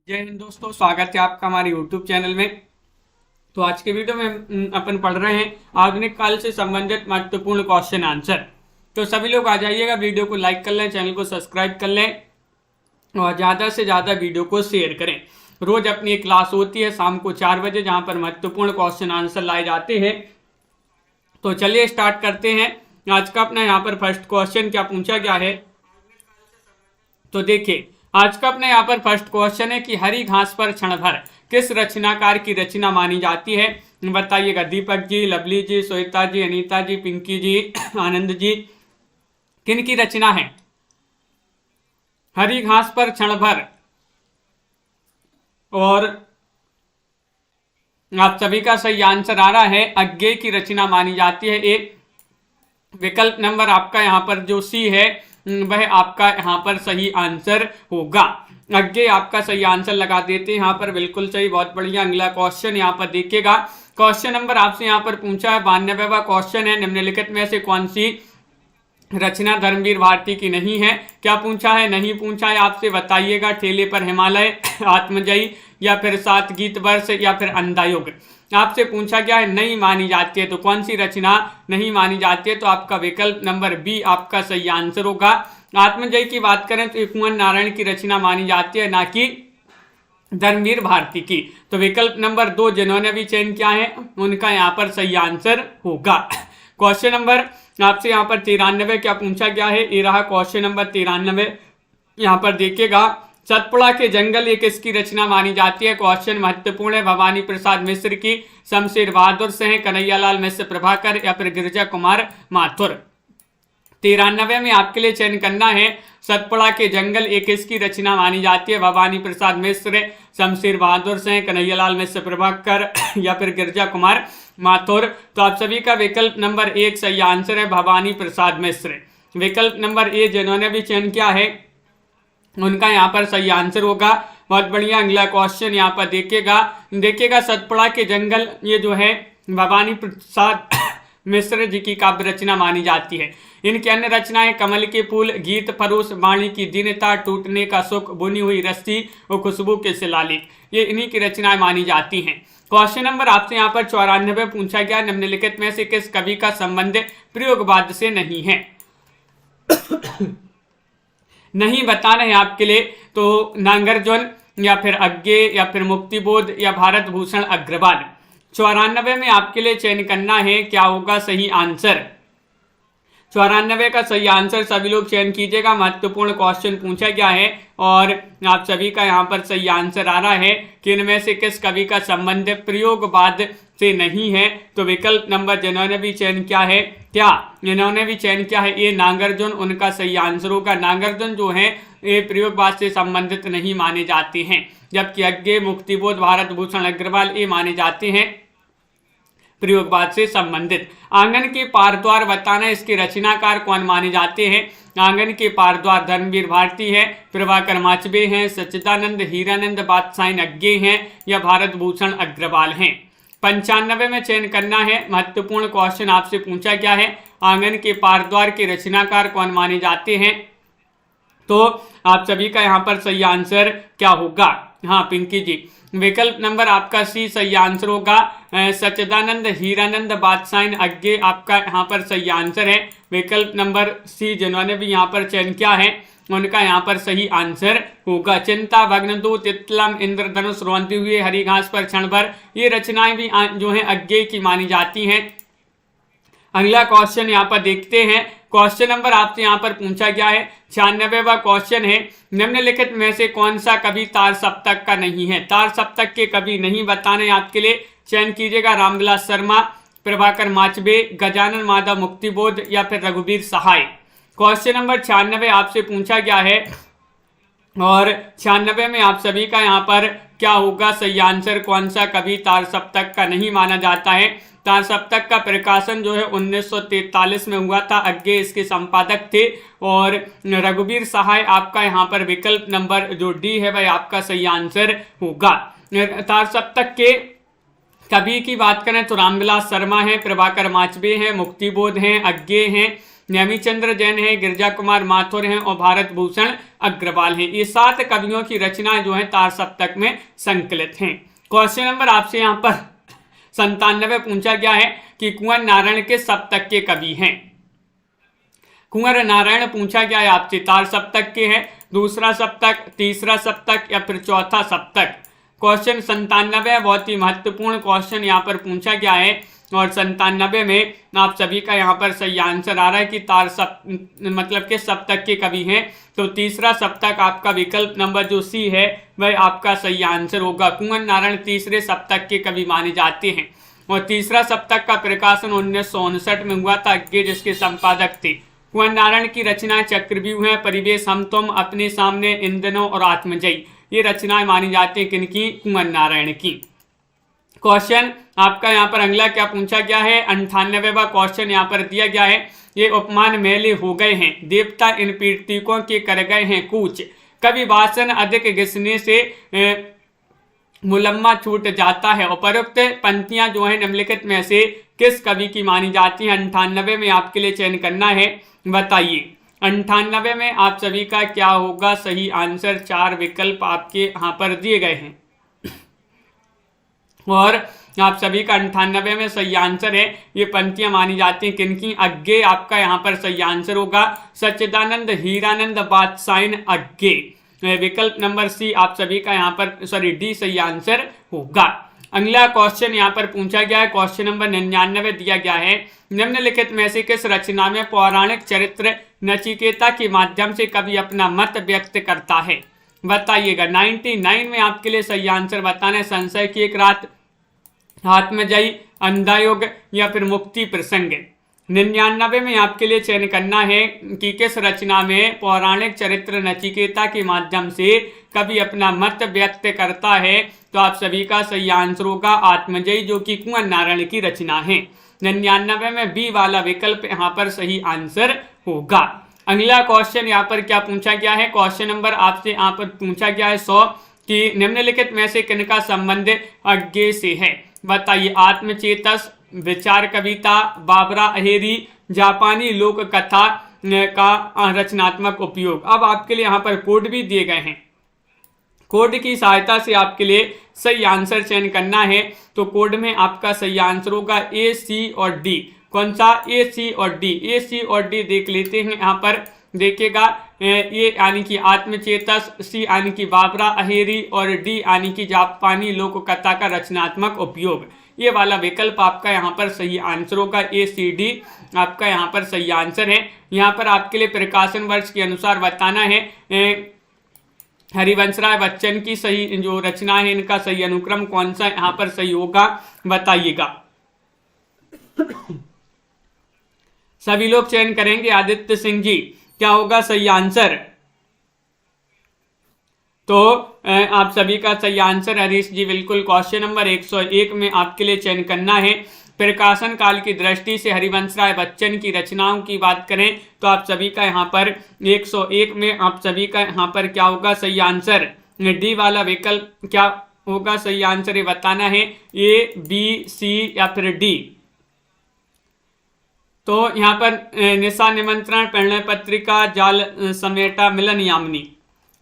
जय हिंद दोस्तों, स्वागत है आपका हमारे YouTube चैनल में। तो आज के वीडियो में अपन पढ़ रहे हैं आधुनिक काल से संबंधित महत्वपूर्ण क्वेश्चन आंसर। तो सभी लोग आ जाइएगा, वीडियो को लाइक कर लें, चैनल को सब्सक्राइब कर लें और ज़्यादा से ज़्यादा वीडियो को शेयर करें। रोज अपनी एक क्लास होती है शाम को 4 बजे, जहाँ पर महत्वपूर्ण क्वेश्चन आंसर लाए जाते हैं। तो चलिए स्टार्ट करते हैं। आज का अपना यहाँ पर फर्स्ट क्वेश्चन क्या पूछा गया है, तो देखिए आज का अपने यहाँ पर फर्स्ट क्वेश्चन है कि हरी घास पर क्षण भर किस रचनाकार की रचना मानी जाती है। बताइएगा। दीपक जी, लवली जी, श्वेता जी, अनीता जी, पिंकी जी, आनंद जी, किन की रचना है हरी घास पर क्षण भर? और आप सभी का सही आंसर आ रहा है अज्ञेय की रचना मानी जाती है। एक विकल्प नंबर आपका यहाँ पर जो सी है वह आपका यहाँ पर सही आंसर होगा। अज्ञेय आपका सही आंसर लगा देते हैं यहाँ पर, बिल्कुल सही, बहुत बढ़िया। अगला क्वेश्चन यहाँ पर देखिएगा। क्वेश्चन नंबर आपसे यहाँ पर पूछा है 92वां क्वेश्चन है, निम्नलिखित में से कौन सी रचना धर्मवीर भारती की नहीं है? क्या पूछा है? नहीं पूछा है आपसे, बताइएगा। ठेले पर हिमालय, आत्मजयी, या फिर 7 गीत वर्ष, या फिर अंधायुग। आपसे पूछा गया है नहीं मानी जाती है, तो कौन सी रचना नहीं मानी जाती है? तो आपका विकल्प नंबर बी आपका सही आंसर होगा। आत्मजयी की बात करें तो कुंवर नारायण की रचना मानी जाती है, ना कि धर्मवीर भारती की। तो विकल्प नंबर 2 जिन्होंने भी चयन किया है उनका यहाँ पर सही आंसर होगा। क्वेश्चन नंबर आपसे यहाँ पर 93 क्या पूछा गया है, ये रहा क्वेश्चन नंबर 93। यहाँ पर देखिएगा, सतपुड़ा के जंगल ये किसकी रचना मानी जाती है? क्वेश्चन महत्वपूर्ण है। भवानी प्रसाद मिश्र की, शमशेर बहादुर सिंह, कन्हैयालाल मिश्र प्रभाकर, या फिर गिरिजा कुमार माथुर। 93 में आपके लिए चयन करना है सतपुड़ा के जंगल एक किसकी रचना मानी जाती है? भवानी प्रसाद मिश्र, शमशेर बहादुर सिंह, कन्हैयालाल मिश्र प्रभाकर, या फिर गिरिजा कुमार माथुर। तो आप सभी का विकल्प नंबर 1 सही आंसर है, भवानी प्रसाद मिश्र। विकल्प नंबर ए जिन्होंने भी चयन किया है उनका यहाँ पर सही आंसर होगा। बहुत बढ़िया। अगला क्वेश्चन यहाँ पर देखिएगा सतपुड़ा के जंगल ये जो है भवानी प्रसाद मिश्र जी की काव्य रचना मानी जाती है। इनकी अन्य रचनाएं कमल के फूल, गीत फरोश, वाणी की दीनता, टूटने का सुख, बुनी हुई रस्सी और खुशबू के शिलालेख, ये इन्हीं की रचनाएं मानी जाती हैं। क्वेश्चन नंबर आपसे यहाँ पर 94 पूछा गया, निम्नलिखित में से किस कवि का संबंध प्रयोगवाद से नहीं है? नहीं बताना है आपके लिए, तो नागार्जुन, या फिर अज्ञेय, या फिर मुक्तिबोध, या भारत भूषण अग्रवाल। 94 में आपके लिए चयन करना है, क्या होगा सही आंसर? 94 का सही आंसर सभी लोग चयन कीजिएगा। महत्वपूर्ण क्वेश्चन पूछा गया है और आप सभी का यहाँ पर सही आंसर आ रहा है कि इनमें से किस कवि का संबंध प्रयोगवाद से नहीं है? तो विकल्प नंबर जिन्होंने भी चयन किया है, क्या इन्होंने भी चयन किया है, ये नागार्जुन, उनका सही आंसर होगा। नागार्जुन जो है ये प्रयोगवाद से संबंधित नहीं माने जाते हैं, जबकि अज्ञेय, मुक्तिबोध, भारत भूषण अग्रवाल ये माने जाते हैं प्रयोगवाद से संबंधित। आंगन के पारद्वार बताना, इसके रचनाकार कौन माने जाते हैं? आंगन के पारद्वार धर्मवीर भारती है, प्रभाकर माचबे हैं, सच्चिदानंद हीरानंद बादशाह अज्ञेय हैं, या भारत भूषण अग्रवाल हैं। 95 में चयन करना है। महत्वपूर्ण क्वेश्चन आपसे पूछा गया है, आंगन के पारद्वार के रचनाकार कौन माने जाते हैं? तो आप सभी का यहाँ पर सही आंसर क्या होगा? हाँ, पिंकी जी। विकल्प नंबर आपका सी सही आंसर होगा। सच्चिदानंद हीरानंद बादशाह अज्ञेय आपका यहाँ पर सही आंसर है। विकल्प नंबर सी जिन्होंने भी यहाँ पर चयन किया है उनका यहाँ पर सही आंसर होगा। चिंता, भग्नदूत, तितलम, इंद्रधनुष, रोंदते हुए, हरी घास पर क्षण भर, ये रचनाएं भी जो है अज्ञेय की मानी जाती हैं। अगला क्वेश्चन यहाँ पर देखते हैं। क्वेश्चन नंबर आपसे यहाँ पर पूछा गया है 96वां क्वेश्चन है, निम्नलिखित में से कौन सा कवि तार सप्तक का नहीं है? तार सप्तक के कवि नहीं बताने आपके लिए चयन कीजिएगा। रामविलास शर्मा, प्रभाकर माचबे, गजानन माधव मुक्तिबोध, या फिर रघुवीर सहाय। क्वेश्चन नंबर 96 आपसे पूछा गया है और 96 में आप सभी का यहाँ पर क्या होगा सही आंसर? कौन सा कवि तार सप्तक का नहीं माना जाता है? तार सप्तक का प्रकाशन जो है 1943 में हुआ था, अज्ञेय इसके संपादक थे। और रघुवीर सहाय आपका यहाँ पर विकल्प नंबर जो डी है वह आपका सही आंसर होगा। तार सप्तक के कवि की बात करें तो रामविलास शर्मा हैं, प्रभाकर माचबे हैं, मुक्तिबोध हैं, अज्ञेय हैं, नेमीचंद्र जैन है, गिरजा कुमार माथुर हैं और भारत भूषण अग्रवाल हैं। ये 7 कवियों की रचनाएं जो है तार सप्तक में संकलित हैं। क्वेश्चन नंबर आपसे यहाँ पर 97 पूछा गया है कि कुंवर नारायण के सप्तक के कवि हैं। कुंवर नारायण पूछा गया है आपसे तार सप्तक के हैं, दूसरा सप्तक, तीसरा सप्तक या फिर चौथा सप्तक। क्वेश्चन 97 बहुत ही महत्वपूर्ण क्वेश्चन यहाँ पर पूछा गया है और 97 में आप सभी का यहाँ पर सही आंसर आ रहा है कि तार मतलब के सप्तक के कवि हैं। तो तीसरा सप्तक आपका विकल्प नंबर जो सी है वह आपका सही आंसर होगा। कुंवर नारायण तीसरे सप्तक के कवि माने जाते हैं और तीसरा सप्तक का प्रकाशन 1959 में हुआ था अग्गे, जिसके संपादक थे। कुंवर नारायण की रचनाएं चक्रव्यूह है, परिवेश, हम तुम, अपने सामने, इन दिनों और आत्मजयी, ये रचनाएं मानी जाती हैं किनकी? कुंवर नारायण की। क्वेश्चन आपका यहाँ पर अगला क्या पूछा गया है? 98वां क्वेश्चन यहाँ पर दिया गया है, ये उपमान मैले हो गए हैं, देवता इन पीड़ितों के कर गए हैं कूच, कवि वासन अधिक घिसने से मुलम्मा छूट जाता है। उपरोक्त पंक्तियां जो है निम्नलिखित में से किस कवि की मानी जाती है? 98 में आपके लिए चयन करना है, बताइए। 98 में आप सभी का क्या होगा सही आंसर? 4 विकल्प आपके यहाँ पर दिए गए हैं और आप सभी का 98 में सही आंसर है। ये पंक्तियां मानी जाती हैं किनकी? अग्गे आपका यहाँ पर सही आंसर होगा सच्चिदानंद हीरानंद बादशाह अग्गे। विकल्प नंबर सी आप सभी का यहाँ पर सॉरी डी सही आंसर होगा। अगला क्वेश्चन यहाँ पर पूछा गया है, क्वेश्चन नंबर 99 दिया गया है, निम्नलिखित में से किस रचना में पौराणिक चरित्र नचिकेता के माध्यम से कवि अपना मत व्यक्त करता है? बताइएगा। 99 में आपके लिए सही आंसर बताना है, संशय की एक रात, आत्मजयी, अंधायुग या फिर मुक्ति प्रसंग। 99 में आपके लिए चयन करना है कि किस रचना में पौराणिक चरित्र नचिकेता के माध्यम से कवि अपना मत व्यक्त करता है। तो आप सभी का सही आंसर होगा आत्मजयी, जो कि कुंवर नारायण की रचना है। 99 में बी वाला विकल्प यहाँ पर सही आंसर होगा। अगला क्वेश्चन यहाँ पर क्या पूछा गया है? क्वेश्चन नंबर आपसे यहाँ पर पूछा गया है 100 कि निम्नलिखित में से किनका संबंध आगे से है? बताइए। आत्मचेतस, विचार कविता, बाबरा अहेरी, जापानी लोक कथा का रचनात्मक उपयोग। अब आपके लिए यहाँ पर कोड भी दिए गए हैं, कोड की सहायता से आपके लिए सही आंसर चयन करना है। तो कोड में आपका सही आंसर होगा ए, सी और डी। कौन सा? ए, सी और डी। ए, सी और डी देख लेते हैं। यहाँ पर देखिएगा, ए यानी कि आत्मचेतस, सी यानी कि बाबरा अहेरी और डी यानी कि जापानी लोक कथा का रचनात्मक उपयोग। ये वाला विकल्प आपका यहाँ पर सही आंसर होगा, ए, सी, डी आपका यहाँ पर सही आंसर है। यहाँ पर आपके लिए प्रकाशन वर्ष के अनुसार बताना है। हरिवंश राय बच्चन की सही जो रचना है, इनका सही अनुक्रम कौन सा यहाँ पर सही होगा, बताइएगा। सभी लोग चयन करेंगे। आदित्य सिंह जी, क्या होगा सही आंसर? तो आप सभी का सही आंसर हरीश जी बिल्कुल क्वेश्चन नंबर 101 में आपके लिए चयन करना है। प्रकाशन काल की दृष्टि से हरिवंश राय बच्चन की रचनाओं की बात करें तो आप सभी का यहाँ पर 101 में आप सभी का यहाँ पर क्या होगा सही आंसर? डी वाला विकल्प क्या होगा सही आंसर? ये बताना है, ए, बी, सी या फिर डी। तो यहाँ पर निशा निमंत्रण, प्रणय पत्रिका, जाल समेटा, मिलन यामिनी।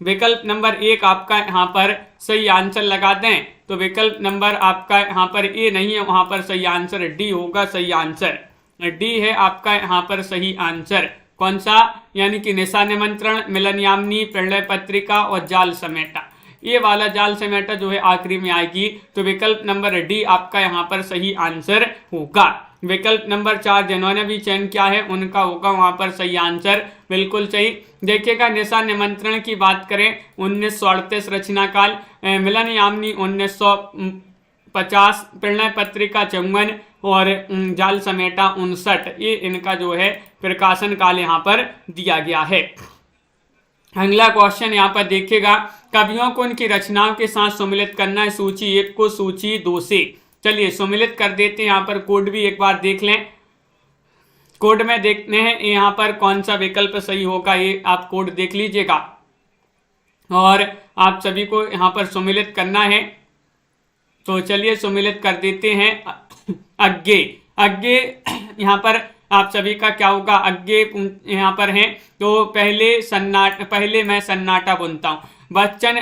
विकल्प नंबर 1 आपका यहाँ पर सही आंसर लगा दें तो विकल्प नंबर आपका यहाँ पर ए नहीं है, वहाँ पर सही आंसर डी होगा। सही आंसर डी है आपका यहाँ पर सही आंसर। कौन सा? यानी कि निशा निमंत्रण, मिलन यामिनी, प्रणय पत्रिका और जाल समेटा। ये वाला जाल समेटा जो है आखिरी में आएगी। तो विकल्प नंबर डी आपका यहाँ पर सही आंसर होगा। विकल्प नंबर 4 जिन्होंने भी चयन किया है उनका होगा वहां पर सही आंसर बिल्कुल सही। देखिएगा, निशा निमंत्रण की बात करें 1938 रचना काल, मिलन यामिनी 1950, प्रणय पत्रिका 54 और जाल समेटा 59। ये इनका जो है प्रकाशन काल यहाँ पर दिया गया है। अगला क्वेश्चन यहाँ पर देखिएगा, कवियों को उनकी रचनाओं के साथ सम्मिलित करना है सूची 1 को सूची 2 से। चलिए सम्मिलित कर देते हैं। यहाँ पर कोड भी एक बार देख लें। कोड में देखते हैं यहाँ पर कौन सा विकल्प सही होगा, ये आप कोड देख लीजिएगा और आप सभी को यहाँ पर सम्मिलित करना है। तो चलिए सम्मिलित कर देते हैं। आगे यहाँ पर आप सभी का क्या होगा, अज्ञे यहाँ पर है तो पहले मैं सन्नाटा बुनता हूँ। बच्चन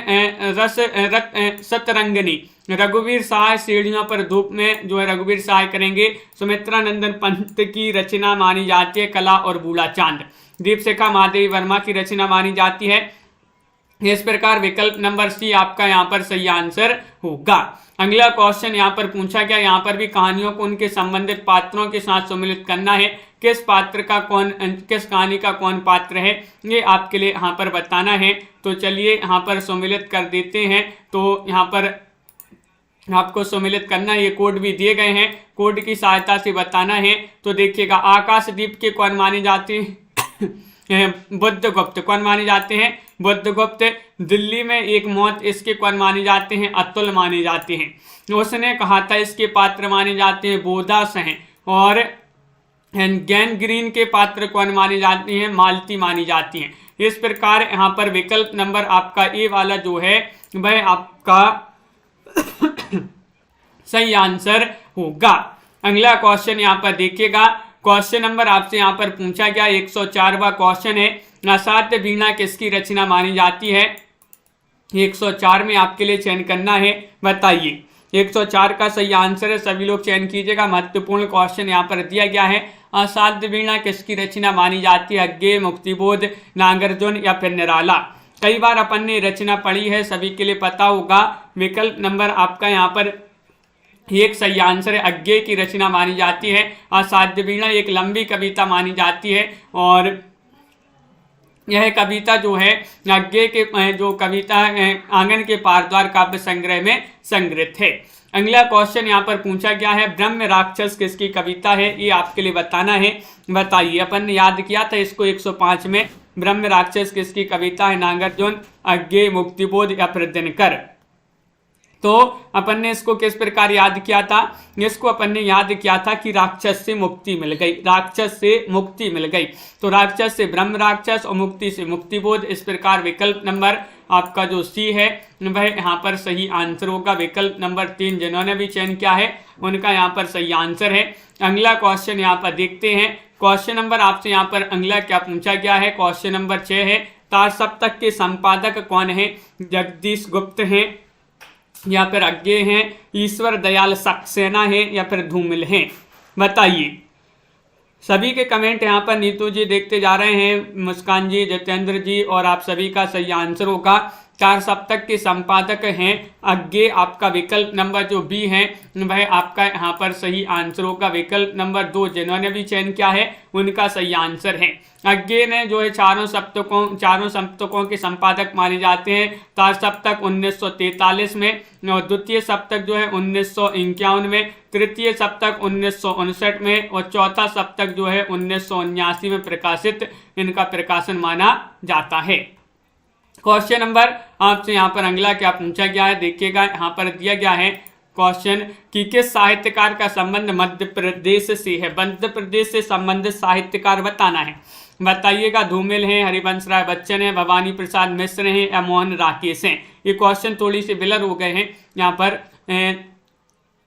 सतरंगनी, रघुवीर सहाय सीढ़ियों पर धूप में जो है रघुवीर सहाय करेंगे। सुमित्रा नंदन पंत की रचना मानी जाती है कला और बूढ़ा चांद। दीपशिखा महादेवी वर्मा की रचना मानी जाती है। इस प्रकार विकल्प नंबर सी आपका यहाँ पर सही आंसर होगा। अगला क्वेश्चन यहाँ पर पूछा गया, यहाँ पर भी कहानियों को उनके संबंधित पात्रों के साथ सम्मिलित करना है। किस कहानी का कौन पात्र है, ये आपके लिए यहाँ पर बताना है। तो चलिए यहाँ पर सम्मिलित कर देते हैं। तो यहाँ पर आपको सम्मिलित करना, ये कोड भी दिए गए हैं, कोड की सहायता से बताना है। तो देखिएगा, आकाशदीप के कौन माने जाते हैं, बुद्धगुप्त। कौन माने जाते हैं, बुद्धगुप्त। दिल्ली में एक मौत, इसके कौन माने जाते हैं, अतुल माने जाते हैं। उसने कहा था, इसके पात्र माने जाते हैं बोधास हैं। और गैंग्रीन के पात्र कौन माने जाते हैं, मालती मानी जाती हैं। इस प्रकार यहाँ पर विकल्प नंबर आपका ए वाला जो है वह आपका सही आंसर होगा। अगला क्वेश्चन यहाँ पर देखिएगा, क्वेश्चन नंबर आपसे यहाँ पर पूछा गया 104वां क्वेश्चन है, असाध्य वीणा किसकी रचना मानी जाती है। 104 में आपके लिए चयन करना है, बताइए। 104 का सही आंसर है, सभी लोग चयन कीजिएगा। महत्वपूर्ण क्वेश्चन यहाँ पर दिया गया है, असाध्य वीणा किसकी रचना मानी जाती है, अज्ञेय, मुक्तिबोध, नागार्जुन या फिर निराला। कई बार अपन ने रचना पढ़ी है, सभी के लिए पता होगा। विकल्प नंबर आपका यहाँ पर एक सही आंसर है, अज्ञेय की रचना मानी जाती है। असाध्य वीणा एक लंबी कविता मानी जाती है और यह कविता जो है अज्ञेय के जो कविता आंगन के पारद्वार काव्य संग्रह में संग्रहित है। अगला क्वेश्चन यहाँ पर पूछा गया है, ब्रह्म राक्षस किसकी कविता है, ये आपके लिए बताना है, बताइए। अपन ने याद किया था इसको 105 में, ब्रह्म राक्षस किसकी कविता है, नागार्जुन, अज्ञेय, मुक्तिबोध या फिर दिनकर। तो अपन ने इसको किस प्रकार याद किया था, इसको अपन ने याद किया था कि राक्षस से मुक्ति मिल गई, राक्षस से मुक्ति मिल गई। तो राक्षस से ब्रह्म राक्षस और मुक्ति से मुक्तिबोध। इस प्रकार विकल्प नंबर आपका जो सी है वह यहाँ पर सही आंसर होगा। विकल्प नंबर 3 जिन्होंने भी चयन किया है उनका यहाँ पर सही आंसर है। अगला क्वेश्चन यहाँ पर देखते हैं, क्वेश्चन नंबर आपसे यहाँ पर अगला क्या पूछा गया है, क्वेश्चन नंबर 6 है, तार सप्तक के संपादक कौन है, जगदीश गुप्त हैं या फिर अज्ञेय हैं, ईश्वर दयाल सक्सेना है या फिर धूमिल हैं, बताइए। सभी के कमेंट यहाँ पर नीतू जी देखते जा रहे हैं, मुस्कान जी, जितेंद्र जी, और आप सभी का सही आंसर होगा। चार सप्तक के संपादक हैं अज्ञेय। आपका विकल्प नंबर जो बी है वह आपका यहाँ पर सही आंसर होगा। विकल्प नंबर 2 जिन्होंने भी चयन किया है उनका सही आंसर है। अज्ञेय ने जो है चारों सप्तकों के संपादक माने जाते हैं। तार सप्तक 1943 में, और द्वितीय सप्तक जो है 1951 में, तृतीय सप्तक 1959 में और चौथा सप्तक जो है 1979 में प्रकाशित इनका प्रकाशन माना जाता है। क्वेश्चन नंबर आपसे यहाँ पर अगला क्या पूछा गया है, देखिएगा यहाँ पर दिया गया है क्वेश्चन कि किस साहित्यकार का संबंध मध्य प्रदेश से है। मध्य प्रदेश से संबंधित साहित्यकार बताना है, बताइएगा। धूमिल हैं, हरिवंश राय बच्चन है, भवानी प्रसाद मिश्र हैं या मोहन राकेश हैं। ये क्वेश्चन थोड़ी सी बिलर हो गए हैं। यहाँ पर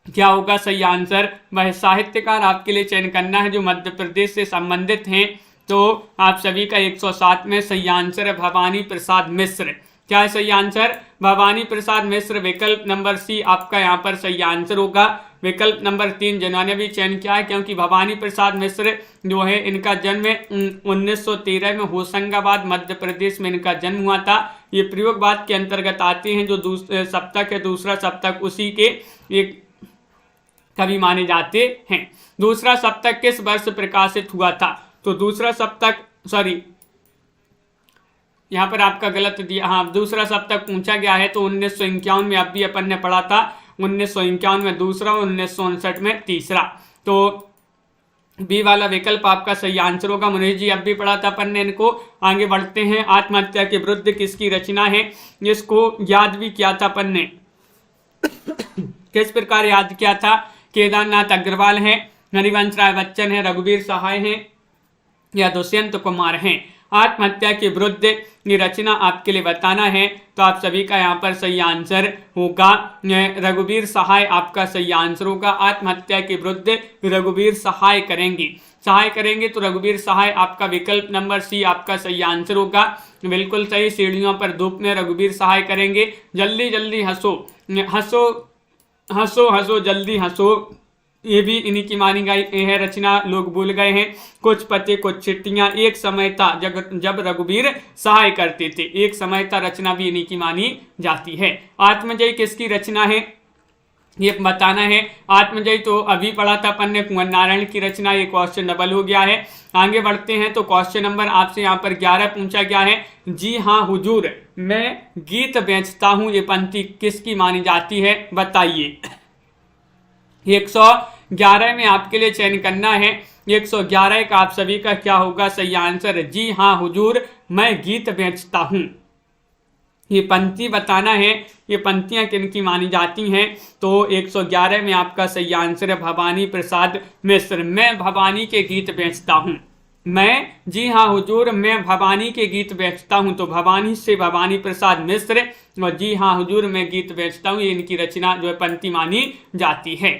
क्या होगा सही आंसर, वह साहित्यकार आपके लिए चयन करना है जो मध्य प्रदेश से संबंधित हैं। तो आप सभी का 107 में सही आंसर है भवानी प्रसाद मिश्र। क्या है सही आंसर, भवानी प्रसाद मिश्र। विकल्प नंबर सी आपका यहाँ पर सही आंसर होगा। विकल्प नंबर 3 जिन्होंने भी चयन किया है, क्योंकि भवानी प्रसाद मिश्र जो है इनका जन्म 1913 में होशंगाबाद मध्य प्रदेश में इनका जन्म हुआ था। ये प्रयोगवाद के अंतर्गत आते हैं। जो सप्तक है दूसरा सप्तक उसी के एक कवि माने जाते हैं। दूसरा सप्तक किस वर्ष प्रकाशित हुआ था, तो दूसरा सप्तक यहाँ पर आपका गलत दिया, हाँ दूसरा सप्तक पूछा गया है तो 1951 में, अभी अपन ने पढ़ा था 1951 में दूसरा, 1959 में तीसरा। तो बी वाला विकल्प आपका सही आंसर होगा। मुनीष जी अब भी पढ़ा था अपन ने इनको। आगे बढ़ते हैं, आत्महत्या के विरुद्ध किसकी रचना है, इसको याद भी किया था अपन ने। किस प्रकार याद किया था, केदारनाथ अग्रवाल हैं, हरिवंश राय बच्चन है, रघुवीर सहाय हैं या दुष्यंत कुमार हैं। आत्महत्या के विरुद्ध ये रचना आपके लिए बताना है, तो आप सभी का यहाँ पर सही आंसर होगा रघुवीर सहाय। आपका सही आंसर होगा, आत्महत्या के विरुद्ध रघुवीर सहाय करेंगे। सहाय करेंगे तो रघुवीर सहाय आपका विकल्प नंबर सी आपका सही आंसर होगा। बिल्कुल सही। सीढ़ियों पर धूप में रघुवीर सहाय करेंगे। जल्दी जल्दी हंसो, हंसो हंसो हंसो जल्दी हंसो, ये भी इन्हीं की मानी गई है रचना। लोग भूल गए हैं। कुछ पत्ते कुछ चिट्ठियां, एक समय था जब रघुवीर सहाय करते थे, एक समय था रचना भी इन्हीं की मानी जाती है। आत्मजयी किसकी रचना है ये बताना है। आत्मजयी तो अभी पढ़ा था अपन ने, कुंवर नारायण की रचना। ये क्वेश्चन डबल हो गया है। आगे बढ़ते हैं तो क्वेश्चन नंबर आपसे यहाँ पर 11 पूछा गया है। जी हाँ हुजूर मैं गीत बेचता हूँ, ये पंक्ति किसकी मानी जाती है बताइए। 111 में आपके लिए चयन करना है। 111 का आप सभी का क्या होगा सही आंसर। जी हाँ हुजूर मैं गीत बेचता हूँ, ये पंक्ति बताना है। ये पंक्तियां किन की मानी जाती हैं तो 111 में आपका सही आंसर है भवानी प्रसाद मिश्र। मैं भवानी के गीत बेचता हूँ, मैं, जी हाँ हुजूर मैं भवानी के गीत बेचता हूँ, तो भवानी से भवानी प्रसाद मिश्र, और जी हाँ हुजूर मैं गीत बेचता हूँ, ये इनकी रचना जो है पंक्ति मानी जाती है।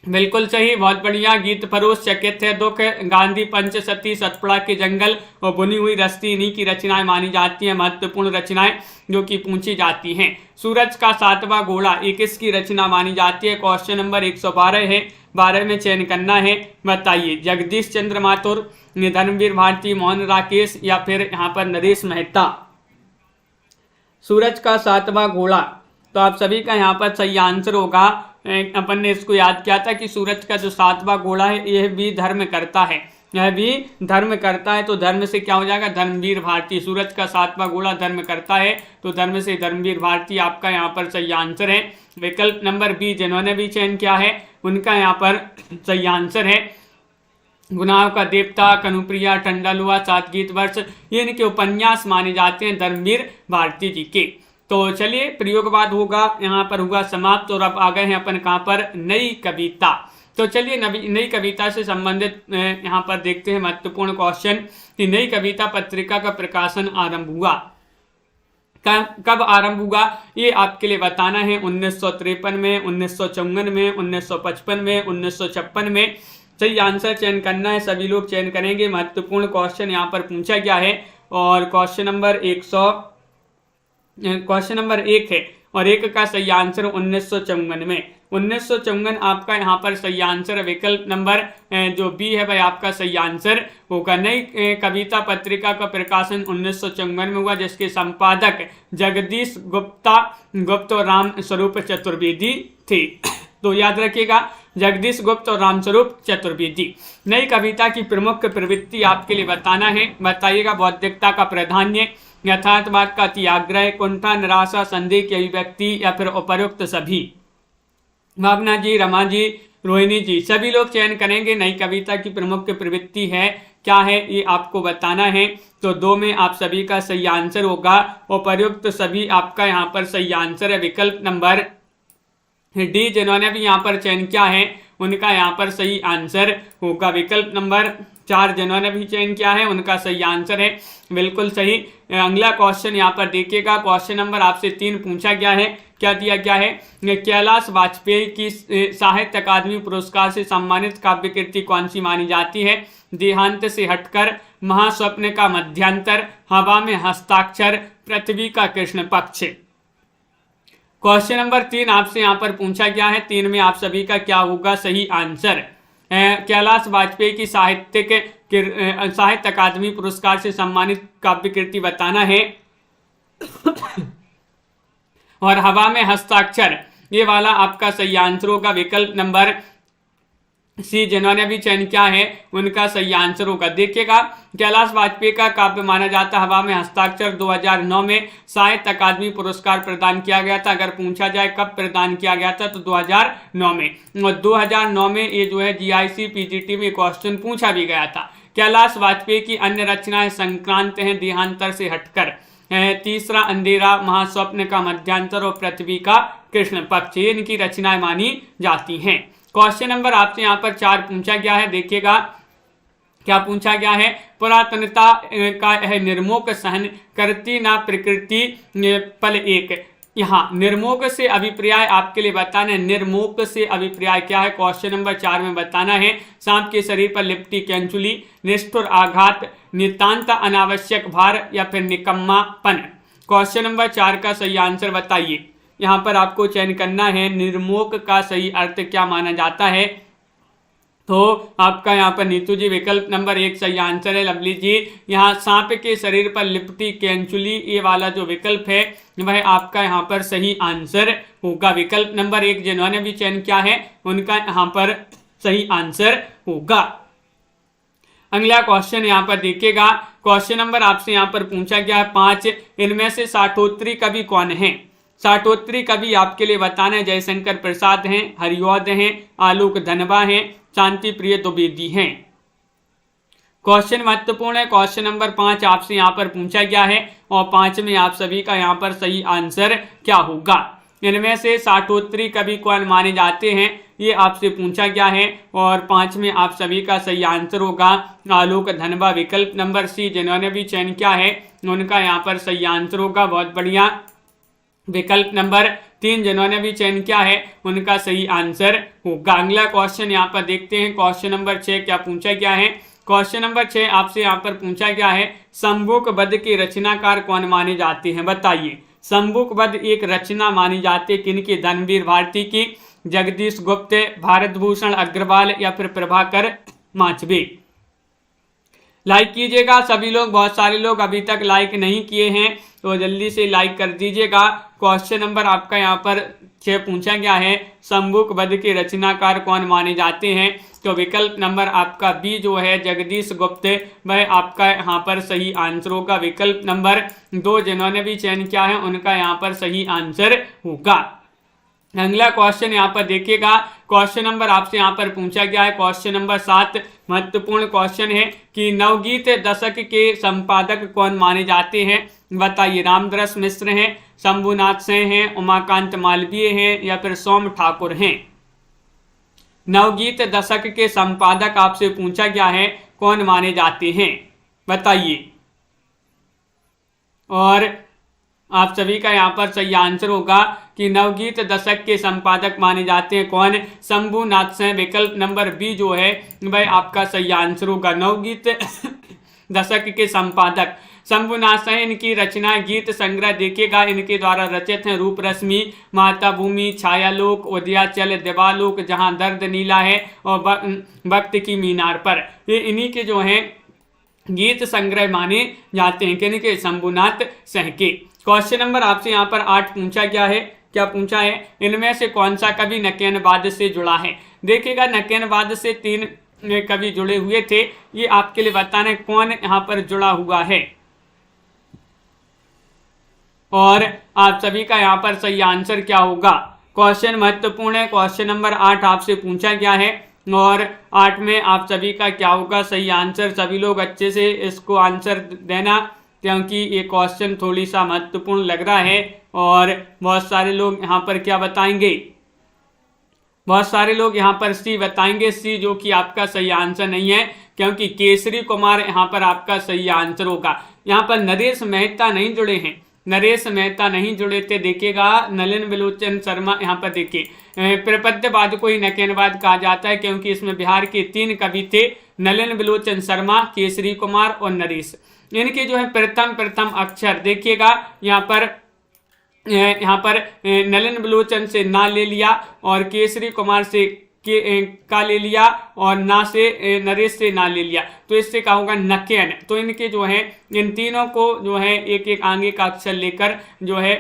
बिल्कुल सही, बहुत बढ़िया। गीत फरोश चकित है दुख, गांधी पंचसती, सतपुड़ा के जंगल और बुनी हुई रस्ती इन्हीं की रचनाएं मानी जाती हैं, महत्वपूर्ण रचनाएं जो कि पूछी जाती हैं। सूरज का सातवां घोड़ा ये किसकी रचना मानी जाती है। क्वेश्चन नंबर 112 है, 12 में चयन करना है बताइए। जगदीश चंद्र माथुर, धर्मवीर भारती, मोहन राकेश या फिर यहाँ पर नरेश मेहता। सूरज का सातवां घोड़ा तो आप सभी का यहाँ पर सही आंसर होगा। अपन ने इसको याद किया था कि सूरज का जो सातवां घोड़ा है यह भी धर्म करता है, यह भी धर्म करता है, तो धर्म से क्या हो जाएगा धर्मवीर भारती। सूरज का सातवां घोड़ा धर्म करता है तो धर्म से धर्मवीर भारती आपका यहाँ पर सही आंसर है। विकल्प नंबर बी जिन्होंने भी चयन किया है उनका यहाँ पर सही आंसर है। गुनाह का देवता, कनुप्रिया, टंडलुआ, सात गीत वर्ष ये इनके उपन्यास माने जाते हैं धर्मवीर भारती जी के। तो चलिए प्रयोगवाद होगा यहाँ पर हुआ समाप्त और अब आ गए हैं अपन कहाँ पर नई कविता। तो चलिए नई कविता से संबंधित यहाँ पर देखते हैं महत्वपूर्ण क्वेश्चन कि नई कविता पत्रिका का प्रकाशन आरंभ हुआ, कब आरंभ हुआ ये आपके लिए बताना है। 1953 में, 1954 में, 1955 में, 1956 में। सही आंसर चयन करना है, सभी लोग चयन करेंगे। महत्वपूर्ण क्वेश्चन यहाँ पर पूछा गया है और क्वेश्चन नंबर 1 है और 1 का सही आंसर 1954 में। 1954 आपका यहाँ पर सही आंसर। विकल्प नंबर जो बी है भाई आपका सही आंसर होगा। नई कविता पत्रिका का प्रकाशन 1954 में हुआ जिसके संपादक जगदीश गुप्त और राम स्वरूप चतुर्वेदी थे। तो याद रखिएगा जगदीश गुप्त और रामस्वरूप चतुर्वेदी। नई कविता की प्रमुख प्रवृत्ति आपके लिए बताना है, बताइएगा। बौद्धिकता का प्राधान्य, यथार्थवाद का त्याग्रह, कुंठा, निराशा, संदेह की अभिव्यक्ति या फिर उपयुक्त सभी। भावना जी, रमा जी, रोहिणी जी सभी लोग चयन करेंगे। नई कविता की प्रमुख प्रवृत्ति है क्या है ये आपको बताना है। तो 2 में आप सभी का सही आंसर होगा। उपयुक्त सभी आपका यहाँ पर सही आंसर है। विकल्प नंबर डी जिन्होंने भी यहाँ पर चयन किया है उनका यहाँ पर सही आंसर होगा। विकल्प नंबर 4 जिन्होंने भी चयन किया है उनका सही आंसर है। बिल्कुल सही। अगला क्वेश्चन यहाँ पर देखिएगा। क्वेश्चन नंबर आपसे 3 पूछा गया है। क्या दिया गया है, कैलाश वाजपेयी की साहित्य अकादमी पुरस्कार से सम्मानित काव्य कृति कौन सी मानी जाती है। देहांत से हटकर, महास्वप्न का मध्यांतर, हवा में हस्ताक्षर, पृथ्वी का कृष्ण पक्ष। क्वेश्चन नंबर 3 आपसे यहाँ पर पूछा गया है। 3 में आप सभी का क्या होगा सही आंसर। कैलाश वाजपेयी की साहित्य अकादमी पुरस्कार से सम्मानित काव्य कृति बताना है और हवा में हस्ताक्षर ये वाला आपका सही आंसर होगा। विकल्प नंबर सी जिन्होंने भी चयन किया है उनका सही आंसर होगा। देखिएगा कैलाश वाजपेयी का काव्य माना जाता हवा में हस्ताक्षर 2009 में साहित्य अकादमी पुरस्कार प्रदान किया गया था। अगर पूछा जाए कब प्रदान किया गया था तो 2009 में। और 2009 में ये जो है GIC PGT में क्वेश्चन पूछा भी गया था। कैलाश वाजपेयी की अन्य रचनाएं संक्रांत हैं, देहांतर से हटकर, तीसरा अंधेरा, महास्वप्न का मध्यांतर और पृथ्वी का कृष्ण पक्ष ये इनकी रचनाएं मानी जाती हैं। क्वेश्चन नंबर आपसे यहाँ पर 4 पूछा गया है। देखिएगा क्या पूछा गया है। पुरातनता का है निर्मोह सहन करती ना प्रकृति पल एक, यहाँ निर्मोक से अभिप्राय आपके लिए बताना है। निर्मोक से अभिप्राय क्या है, क्वेश्चन नंबर 4 में बताना है। सांप के शरीर पर लिपटी कैंचुली, निष्ठुर आघात, नितांत अनावश्यक भार या फिर निकम्मापन। क्वेश्चन नंबर 4 का सही आंसर बताइए। यहाँ पर आपको चयन करना है निर्मोक का सही अर्थ क्या माना जाता है। तो आपका यहाँ पर नीतू जी विकल्प नंबर 1 सही आंसर है। लवली जी यहाँ सांप के शरीर पर लिपटी कैंचुली ये वाला जो विकल्प है वह आपका यहाँ पर सही आंसर होगा। विकल्प नंबर 1 जिन्होंने भी चयन किया है उनका यहाँ पर सही आंसर होगा। अगला क्वेश्चन यहाँ पर देखिएगा। क्वेश्चन नंबर आपसे यहाँ पर पूछा गया है 5, इनमें से साठोत्तरी कवि कौन है। साठोत्तरी कवि आपके लिए बताना है। जयशंकर प्रसाद हैं, हरिऔध हैं, आलोक धनबा हैं, शांति प्रिय द्विवेदी हैं। क्वेश्चन महत्वपूर्ण है। क्वेश्चन नंबर 5 आपसे यहाँ पर पूछा गया है और 5 में आप सभी का यहाँ पर सही आंसर क्या होगा। इनमें से साठोत्तरी कवि कौन माने जाते हैं ये आपसे पूछा गया है और 5 में आप सभी का सही आंसर होगा आलोक धनबा। विकल्प नंबर सी जिन्होंने भी चयन किया है उनका यहाँ पर सही आंसर होगा। बहुत बढ़िया। विकल्प नंबर 3 जिन्होंने भी चयन किया है उनका सही आंसर होगा। अगला क्वेश्चन यहाँ पर देखते हैं। क्वेश्चन नंबर 6 क्या पूछा गया है। क्वेश्चन नंबर 6 आपसे यहाँ पर पूछा गया है शंबुक वध के रचनाकार कौन माने जाते हैं, बताइए। शंबुक वध एक रचना मानी जाती है किनकी, धर्मवीर भारती की, जगदीश गुप्त, भारत भूषण अग्रवाल या फिर प्रभाकर माचवे। लाइक कीजिएगा सभी लोग, बहुत सारे लोग अभी तक लाइक नहीं किए हैं तो जल्दी से लाइक कर दीजिएगा। क्वेश्चन नंबर आपका यहाँ पर 6 पूछा गया है शंबुक वध के रचनाकार कौन माने जाते हैं। तो विकल्प नंबर आपका बी जो है जगदीश गुप्त वह आपका यहाँ पर सही आंसर होगा। विकल्प नंबर 2 जिन्होंने भी चयन किया है उनका यहाँ पर सही आंसर होगा। अगला क्वेश्चन यहाँ पर देखिएगा। क्वेश्चन नंबर आपसे यहाँ पर पूछा गया है क्वेश्चन नंबर 7 महत्वपूर्ण क्वेश्चन है कि नवगीत दशक के संपादक कौन माने जाते हैं, बताइए। रामदरस मिश्र हैं, शंभुनाथ सेन हैं, उमाकांत मालवीय हैं या फिर सोम ठाकुर हैं। नवगीत दशक के संपादक आपसे पूछा गया है कौन माने जाते हैं, बताइए। और आप सभी का यहाँ पर सही आंसर होगा कि नवगीत दशक के संपादक माने जाते हैं कौन, शंभुनाथ सेन। विकल्प नंबर बी जो है वह आपका सही आंसर होगा। नवगीत दशक के संपादक शंभुनाथ सेन, इनकी रचना गीत संग्रह देखिएगा इनके द्वारा रचित हैं। रूप रश्मि, माता भूमि, छायालोक, उदयाचल, देवालोक, जहां दर्द नीला है और वक्त की मीनार पर, ये इन्हीं के जो हैं गीत संग्रह माने जाते हैं किनके, शंभुनाथ सेन के। क्वेश्चन नंबर आपसे यहाँ पर 8 पूछा गया है। क्या पूछा है, इनमें से कौन सा कवि नक्यनवाद से जुड़ा है। देखिएगा नक्यनवाद से 3 कवि जुड़े हुए थे, ये आपके लिए बताना है कौन यहाँ पर जुड़ा हुआ है और आप सभी का यहाँ पर सही आंसर क्या होगा। क्वेश्चन महत्वपूर्ण है। क्वेश्चन नंबर 8 आपसे पूछा गया है और 8 में आप सभी का क्या होगा सही आंसर। सभी लोग अच्छे से इसको आंसर देना क्योंकि ये क्वेश्चन थोड़ी सा महत्वपूर्ण लग रहा है और बहुत सारे लोग यहाँ पर क्या बताएंगे, बहुत सारे लोग यहाँ पर सी बताएंगे। सी जो कि आपका सही आंसर नहीं है क्योंकि केसरी कुमार यहाँ पर आपका सही आंसर होगा। यहाँ पर नरेश मेहता नहीं जुड़े हैं, नरेश मेहता नहीं जुड़े थे। देखिएगा नलिन बिलोचन शर्मा, यहाँ पर देखिए प्रपद्यवाद को ही नक्यनवाद कहा जाता है क्योंकि इसमें बिहार के 3 कवि थे, नलिन बिलोचन शर्मा, केसरी कुमार और नरेश। इनके जो है प्रथम अक्षर देखिएगा यहाँ पर नलिन बिलोचन से ना ले लिया और केसरी कुमार से का ले लिया और ना से नरेश से ना ले लिया, तो इससे क्या होगा नक्यन। तो इनके जो है इन तीनों को जो है एक एक आगे का अक्षर लेकर जो है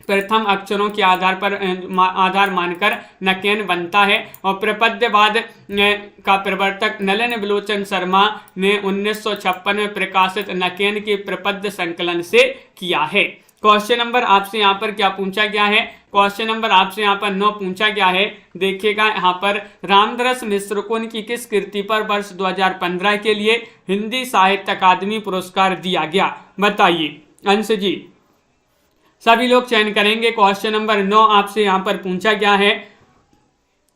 प्रथम अक्षरों के आधार मानकर नक्यन बनता है। और प्रपद्यवाद का प्रवर्तक नलिन बिलोचन शर्मा ने 1956 में प्रकाशित नक्यन के प्रपद्य संकलन से किया है। क्वेश्चन नंबर आपसे यहाँ पर क्या पूछा गया है। क्वेश्चन नंबर आपसे यहाँ पर 9 पूछा गया है। देखिएगा यहाँ पर रामदरस मिश्र को उनकी किस कृति पर वर्ष 2015 के लिए हिंदी साहित्य अकादमी पुरस्कार दिया गया, बताइए। अंश जी सभी लोग चयन करेंगे। क्वेश्चन नंबर 9 आपसे यहाँ पर पूछा गया है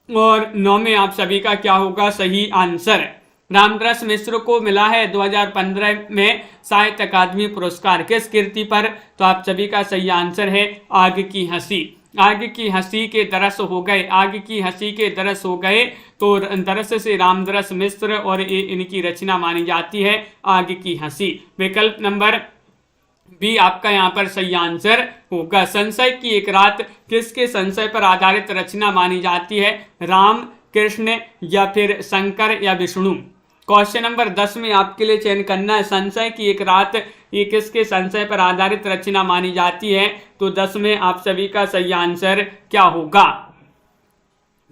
और 9 में आप सभी का क्या होगा सही आंसर। रामदास मिश्र को मिला है 2015 में साहित्य अकादमी पुरस्कार, किस कृति पर? तो आप सभी का सही आंसर है आग की हंसी। आग की हंसी के दरस हो गए, आग की हंसी के दरस हो गए, तो दरस से रामदास मिश्र और ये इनकी रचना मानी जाती है आग की हंसी। विकल्प नंबर बी आपका यहाँ पर सही आंसर होगा। संशय की एक रात किसके संशय पर आधारित रचना मानी जाती है? राम, कृष्ण या फिर शंकर या विष्णु। क्वेश्चन नंबर 10 में आपके लिए चयन करना है संशय की एक रात, ये किसके संशय पर आधारित रचना मानी जाती है? तो 10 में आप सभी का सही आंसर क्या होगा?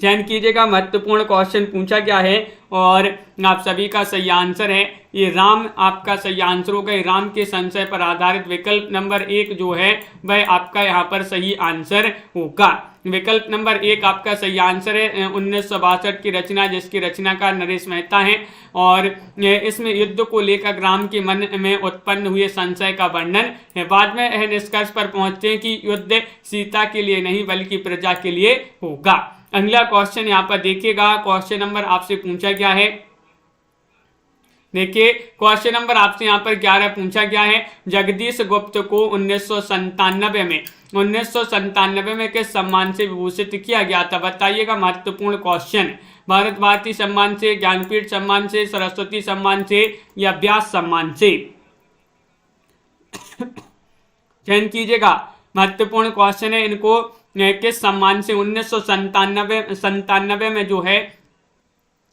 चयन कीजिएगा, महत्वपूर्ण क्वेश्चन पूछा गया है और आप सभी का सही आंसर है ये राम आपका सही आंसर होगा। राम के संशय पर आधारित विकल्प नंबर 1 जो है वह आपका यहाँ पर सही आंसर होगा। विकल्प नंबर 1 आपका सही आंसर है 1962 की रचना, जिसकी रचनाकार नरेश मेहता है और इसमें युद्ध को लेकर राम के मन में उत्पन्न हुए संशय का वर्णन है। बाद में यह निष्कर्ष पर पहुंचते हैं कि युद्ध सीता के लिए नहीं बल्कि प्रजा के लिए होगा। अगला क्वेश्चन यहाँ पर देखिएगा, क्वेश्चन नंबर आपसे पूछा गया है, देखिए क्वेश्चन नंबर आपसे यहाँ पर 11 पूछा गया है। जगदीश गुप्त को 1997 में किस सम्मान से विभूषित किया गया था? बताइएगा, महत्वपूर्ण क्वेश्चन। भारत भारती सम्मान से, ज्ञानपीठ सम्मान से, सरस्वती सम्मान से या व्यास सम्मान से? चयन कीजिएगा, महत्वपूर्ण क्वेश्चन है। इनको किस सम्मान से 1997 में जो है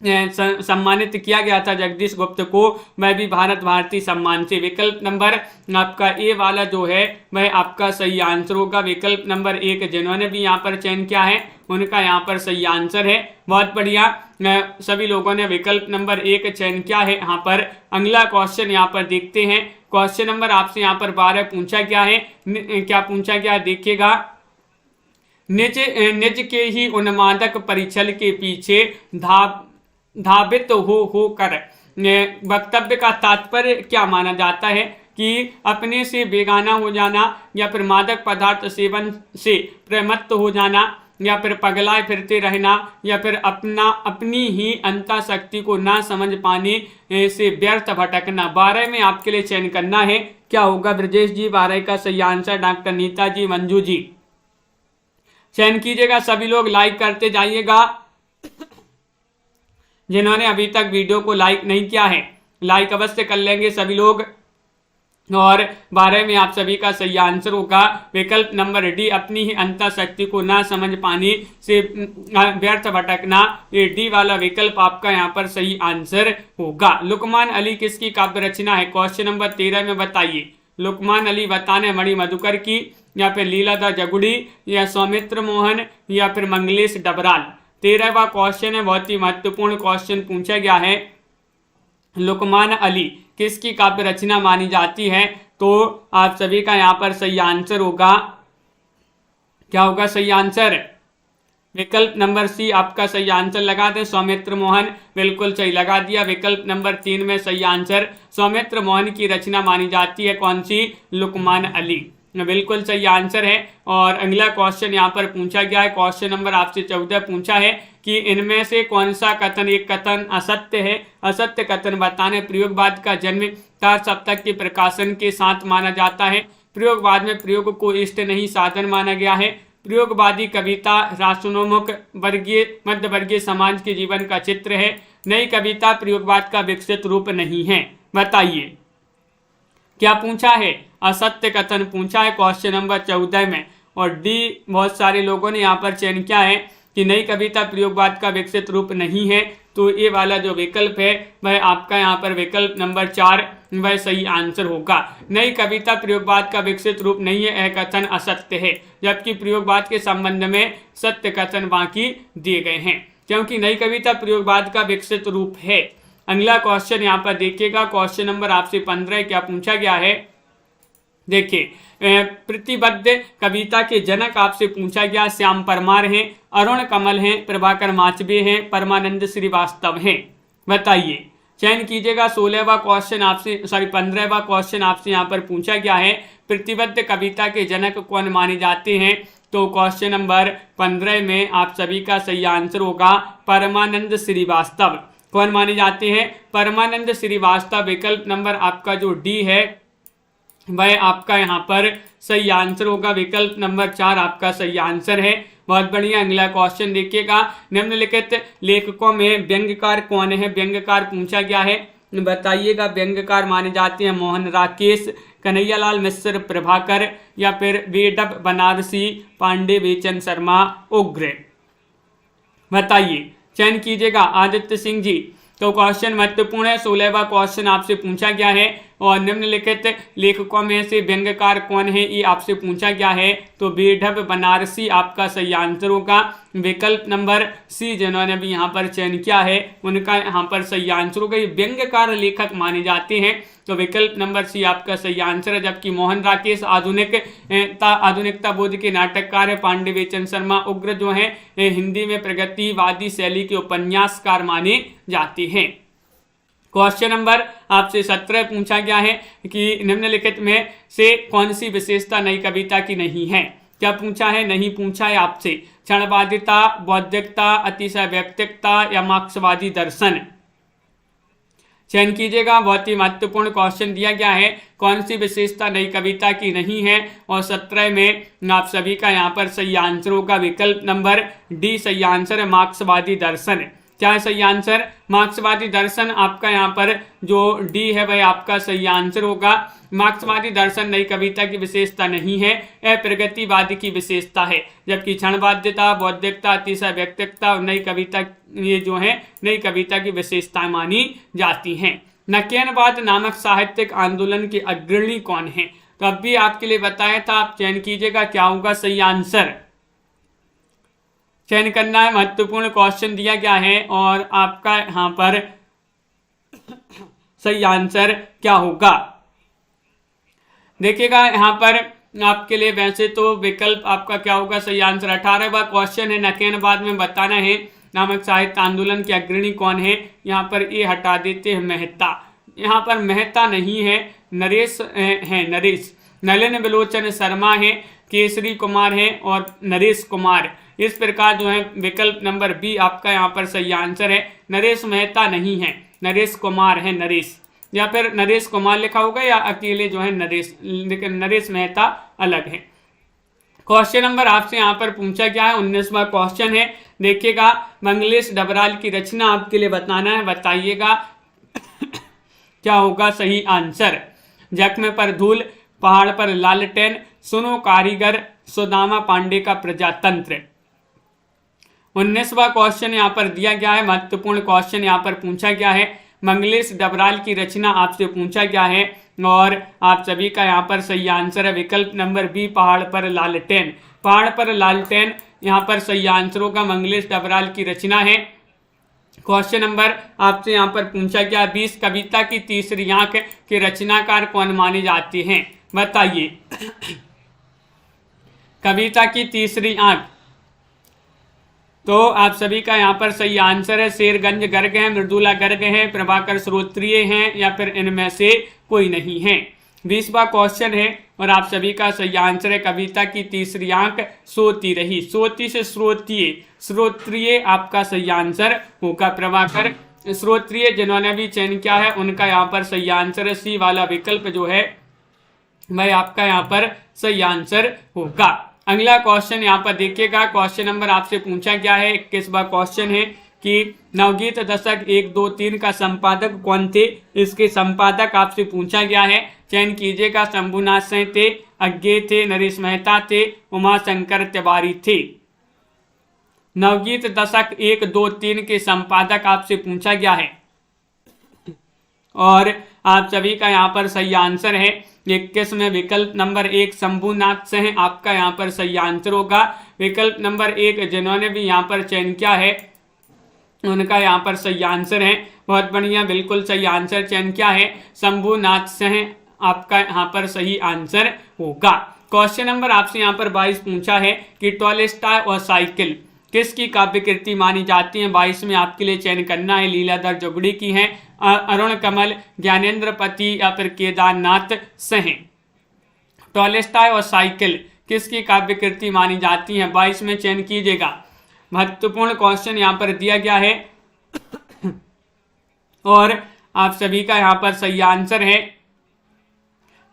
सम्मानित किया गया था जगदीश गुप्त को? वह भी भारत भारती सम्मान से। विकल्प नंबर आपका ए वाला जो है वह आपका सही आंसर होगा। विकल्प नंबर 1 जिन्होंने भी यहाँ पर चयन किया है उनका यहाँ पर सही आंसर है। बहुत बढ़िया, सभी लोगों ने विकल्प नंबर 1 चयन किया है यहाँ पर। अगला क्वेश्चन यहाँ पर देखते हैं। क्वेश्चन नंबर आपसे यहाँ पर 12 पूछा गया है। क्या पूछा गया देखिएगा, निज के ही उन्मादक परिचल के पीछे धावित हो कर वक्तव्य का तात्पर्य क्या माना जाता है? कि अपने से बेगाना हो जाना या फिर मादक पदार्थ सेवन से प्रमत्त हो जाना या फिर पगलाए फिरते रहना या फिर अपनी ही अंतः शक्ति को ना समझ पाने से व्यर्थ भटकना। 12 में आपके लिए चयन करना है, क्या होगा ब्रजेश जी? 12 का सही आंसर डॉक्टर नीता जी, मंजू जी। चयन कीजिएगा, सभी लोग लाइक करते जाइएगा। जिन्होंने अभी तक वीडियो को लाइक नहीं किया है लाइक अवश्य कर लेंगे सभी लोग। और 12 में आप सभी का सही आंसर होगा विकल्प नंबर डी, अपनी ही अंतः शक्ति को ना समझ पाने से व्यर्थ भटकना। ये डी वाला विकल्प आपका यहाँ पर सही आंसर होगा। लुकमान अली किसकी काव्य रचना है? क्वेश्चन नंबर 13 में बताइए। लुकमान अली बताने मणि मधुकर की या फिर लीलाधर जगुड़ी या सौमित्र मोहन या फिर मंगलेश डबराल। 13वां क्वेश्चन है, बहुत ही महत्वपूर्ण क्वेश्चन पूछा गया है। लुकमान अली किसकी काव्य रचना मानी जाती है? तो आप सभी का यहाँ पर सही आंसर होगा, क्या होगा सही आंसर? विकल्प नंबर सी आपका सही आंसर लगा दें, सौमित्र मोहन। बिल्कुल सही लगा दिया। विकल्प नंबर 3 में सही आंसर सौमित्र मोहन की रचना मानी जाती है। कौन सी? लुकमान अली, बिल्कुल सही आंसर है। और अगला क्वेश्चन यहाँ पर पूछा गया है, क्वेश्चन नंबर आपसे 14 पूछा है कि इनमें से कौन सा कथन एक कथन असत्य है? असत्य कथन बताने। प्रयोगवाद का जन्म 4 सप्तक के प्रकाशन के साथ माना जाता है। प्रयोगवाद में प्रयोग को इष्ट नहीं साधन माना गया है। प्रयोगवादी कविता राष्ट्रोन्मुख वर्गीय मध्य वर्गीय समाज के जीवन का चित्र है। नई कविता प्रयोगवाद का विकसित रूप नहीं है। बताइए क्या पूछा है? असत्य कथन पूछा है क्वेश्चन नंबर 14 में। और डी बहुत सारे लोगों ने यहाँ पर चयन किया है कि नई कविता प्रयोगवाद का विकसित रूप नहीं है। तो ये वाला जो विकल्प है वह आपका यहाँ पर विकल्प नंबर 4 वह सही आंसर होगा। नई कविता प्रयोगवाद का विकसित रूप नहीं है, यह कथन असत्य है, जबकि प्रयोगवाद के संबंध में सत्य कथन बाकी दिए गए हैं, क्योंकि नई कविता प्रयोगवाद का विकसित रूप है। अगला क्वेश्चन यहाँ पर देखिएगा, क्वेश्चन नंबर आपसे 15 क्या पूछा गया है? देखिए, प्रतिबद्ध कविता के जनक आपसे पूछा गया। श्याम परमार हैं, अरुण कमल हैं, प्रभाकर माचबे हैं, परमानंद श्रीवास्तव हैं। बताइए, चयन कीजिएगा। 16वां क्वेश्चन आपसे 15वां क्वेश्चन आपसे यहाँ पर पूछा गया है, प्रतिबद्ध कविता के जनक कौन माने जाते हैं? तो क्वेश्चन नंबर 15 में आप सभी का सही आंसर होगा परमानंद श्रीवास्तव। कौन माने जाते हैं? परमानंद श्रीवास्तव। विकल्प नंबर आपका जो डी है वह आपका यहाँ पर सही आंसर होगा। विकल्प नंबर 4 आपका सही आंसर है। बहुत बढ़िया। अगला क्वेश्चन देखिएगा, निम्नलिखित लेखकों में व्यंग्यकार कौन है? व्यंग्यकार पूछा गया है, बताइएगा। व्यंग्यकार माने जाते हैं मोहन राकेश, कन्हैयालाल मिश्र, प्रभाकर या फिर वेडब बनारसी, पांडे, बेचन शर्मा, उग्र। बताइए, चयन कीजिएगा आदित्य सिंह जी। तो क्वेश्चन महत्वपूर्ण है। 16वां क्वेश्चन आपसे पूछा गया है और निम्नलिखित लेखकों में से व्यंग्यकार कौन है ये आपसे पूछा गया है। तो वेडब बनारसी आपका सही आंसर होगा। विकल्प नंबर सी जिन्होंने भी यहाँ पर चयन किया है उनका यहाँ पर सही आंसर होगा। ये व्यंग्यकार लेखक माने जाते हैं, तो विकल्प नंबर सी आपका सही आंसर है। जबकि मोहन राकेश आधुनिकता बोध के नाटककार है, पांडे बेचन शर्मा उग्र जो है हिंदी में प्रगतिवादी शैली के उपन्यासकार माने जाते हैं। क्वेश्चन नंबर आपसे 17 पूछा गया है कि निम्नलिखित में से कौन सी विशेषता नई कविता की नहीं है? क्या पूछा है? नहीं पूछा है आपसे। क्षणवादिता, बौद्धिकता, अतिशय व्यक्तिकता या मार्क्सवादी दर्शन। चयन कीजिएगा। बहुत ही महत्वपूर्ण क्वेश्चन दिया गया है, कौन सी विशेषता नई कविता की नहीं है। और 17 में आप सभी का यहाँ पर सही आंसर होगा। विकल्प नंबर डी सही आंसर है, मार्क्सवादी दर्शन। क्या है सही आंसर? मार्क्सवादी दर्शन आपका यहाँ पर जो डी है वह आपका सही आंसर होगा। मार्क्सवादी दर्शन नई कविता की विशेषता नहीं है, यह प्रगतिवादी की विशेषता है। जबकि क्षणवाद्यता, बौद्धिकता, अतिशय व्यक्तिकता और नई कविता ये जो है नई कविता की विशेषताएं मानी जाती हैं। नकेनवाद नामक साहित्यिक आंदोलन के अग्रणी कौन है? तो अब भी आपके लिए बताया था, आप चयन कीजिएगा क्या होगा सही आंसर। चयन करना है, महत्वपूर्ण क्वेश्चन दिया गया है और आपका यहाँ पर सही आंसर क्या होगा देखिएगा। यहाँ पर आपके लिए वैसे तो विकल्प आपका क्या होगा सही आंसर। 18वां क्वेश्चन है, नकेनवाद में बताना है नामक साहित्य आंदोलन के अग्रणी कौन है। यहाँ पर ये हटा देते हैं मेहता, यहाँ पर मेहता नहीं है, नरेश है। नरेश, नलिन विलोचन शर्मा है, केसरी कुमार है और नरेश कुमार। इस प्रकार जो है विकल्प नंबर बी आपका यहाँ पर सही आंसर है। नरेश मेहता नहीं है, नरेश कुमार है। नरेश या फिर नरेश कुमार लिखा होगा या अकेले जो है नरेश, लेकिन नरेश मेहता अलग है। क्वेश्चन नंबर आपसे यहाँ पर पूछा गया है, 19वां क्वेश्चन है। देखिएगा, मंगलेश डबराल की रचना आपके लिए बताना है, बताइएगा क्या होगा सही आंसर। जख्म पर धूल, पहाड़ पर लालटेन, सुनो कारीगर, सुदामा पांडे का प्रजातंत्र। 19वां क्वेश्चन यहाँ पर दिया गया है, महत्वपूर्ण क्वेश्चन यहाँ पर पूछा गया है। मंगलेश डबराल की रचना आपसे पूछा गया है और आप सभी का यहाँ पर सही आंसर है। विकल्प नंबर बी पहाड़ पर लालटेन। पहाड़ पर लालटेन यहाँ पर सही आंसर होगा, मंगलेश डबराल की रचना है। क्वेश्चन नंबर आपसे यहाँ पर पूछा गया, 20 कविता की तीसरी आंख के रचनाकार कौन माने जाते हैं? बताइए। कविता की तीसरी आंख, तो आप सभी का यहाँ पर सही आंसर है, शेरगंज गर्ग है, मृदुला गर्ग है, प्रभाकर श्रोत्रिय हैं या फिर इनमें से कोई नहीं है। 20वां क्वेश्चन है और आप सभी का सही आंसर है, कविता की तीसरी आंख सोती रही। सोती से श्रोत्रिय, श्रोत्रिय आपका सही आंसर होगा। प्रभाकर श्रोत्रिय जिन्होंने भी चयन किया है उनका यहाँ पर सही आंसर है। सी वाला विकल्प जो है वह आपका यहाँ पर सही आंसर होगा। अगला क्वेश्चन यहाँ पर देखिएगा, क्वेश्चन नंबर आपसे पूछा गया है, 21वां क्वेश्चन है कि नवगीत दशक 1, 2, 3 का संपादक कौन थे? इसके संपादक आपसे पूछा गया है, चयन कीजिएगा। शंभुनाथ सिंह थे, अज्ञे थे, नरेश मेहता थे, उमाशंकर तिवारी थे। नवगीत दशक 1, 2, 3 के संपादक आपसे पूछा गया है और आप सभी का यहाँ पर सही आंसर है। 21 में विकल्प नंबर 1 शंभुनाथ सिंह आपका यहाँ पर सही आंसर होगा। विकल्प नंबर 1 जिन्होंने भी यहाँ पर चयन किया है उनका यहाँ पर सही आंसर है। बहुत बढ़िया, बिल्कुल सही आंसर चयन किया है, शंभुनाथ सिंह आपका यहाँ पर सही आंसर होगा। क्वेश्चन नंबर आपसे यहाँ पर 22 पूछा है कि टॉलस्टॉय और साइकिल किसकी काव्य कृति मानी जाती है? 22 में आपके लिए चयन करना है, लीलाधर जोगड़ी की है, अरुण कमल, ज्ञानेंद्र पति या फिर केदारनाथ सिंह। टॉलस्टॉय और साइकिल किसकी काव्य कृति मानी जाती है? 22 में चयन कीजिएगा। महत्वपूर्ण क्वेश्चन यहाँ पर दिया गया है और आप सभी का यहाँ पर सही आंसर है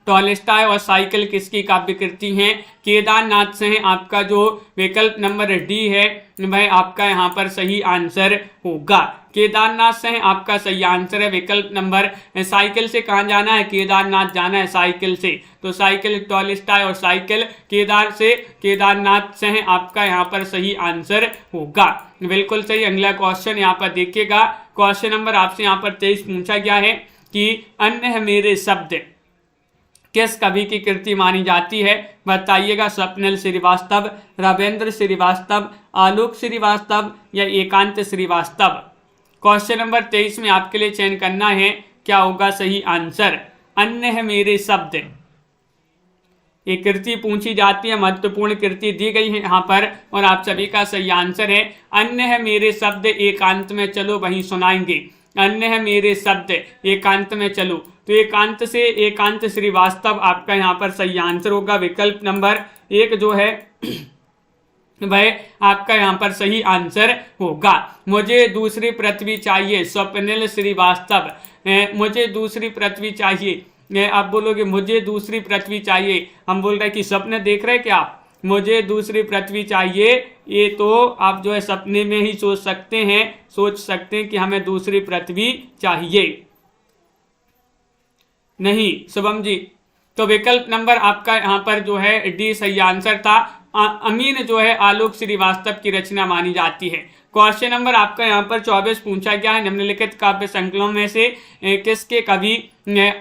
टॉलस्टॉय और साइकिल किसकी काव्य कृति है? केदारनाथ से है। आपका जो विकल्प नंबर डी है वह आपका यहाँ पर सही आंसर होगा। केदारनाथ से है आपका सही आंसर है विकल्प नंबर। साइकिल से कहाँ जाना है? केदारनाथ जाना है साइकिल से, तो साइकिल टॉलस्टॉय और साइकिल केदारनाथ से है आपका यहाँ पर सही आंसर होगा। बिल्कुल सही। अगला क्वेश्चन यहाँ पर देखिएगा। क्वेश्चन नंबर आपसे यहाँ पर 23 पूछा गया है कि अन्य है मेरे शब्द किस कवि की कृति मानी जाती है? बताइएगा। स्वप्निल श्रीवास्तव, राघवेंद्र श्रीवास्तव, आलोक श्रीवास्तव या एकांत श्रीवास्तव। क्वेश्चन नंबर 23 में आपके लिए चयन करना है, क्या होगा सही आंसर? अन्य है मेरे शब्द, ये कृति पूछी जाती है, महत्वपूर्ण कृति दी गई है यहाँ पर और आप सभी का सही आंसर है अन्य है मेरे शब्द एकांत में चलो वहीं सुनाएंगे। अन्य है मेरे शब्द एकांत में चलो, तो एकांत से एकांत श्रीवास्तव आपका यहाँ पर सही आंसर होगा। विकल्प नंबर 1 जो है वह आपका यहाँ पर सही आंसर होगा। मुझे दूसरी पृथ्वी चाहिए, स्वप्निल श्रीवास्तव। मुझे दूसरी पृथ्वी चाहिए, आप बोलोगे मुझे दूसरी पृथ्वी चाहिए, हम बोल रहे हैं कि स्वप्न देख रहे क्या आप? मुझे दूसरी पृथ्वी चाहिए, ये तो आप जो है सपने में ही सोच सकते हैं कि हमें दूसरी पृथ्वी चाहिए। नहीं शुभम जी, तो विकल्प नंबर आपका यहाँ पर जो है डी सही आंसर था। अमीन जो है आलोक श्रीवास्तव की रचना मानी जाती है। क्वेश्चन नंबर आपका यहाँ पर 24 पूछा गया है, निम्नलिखित काव्य संकलनों में से किसके कवि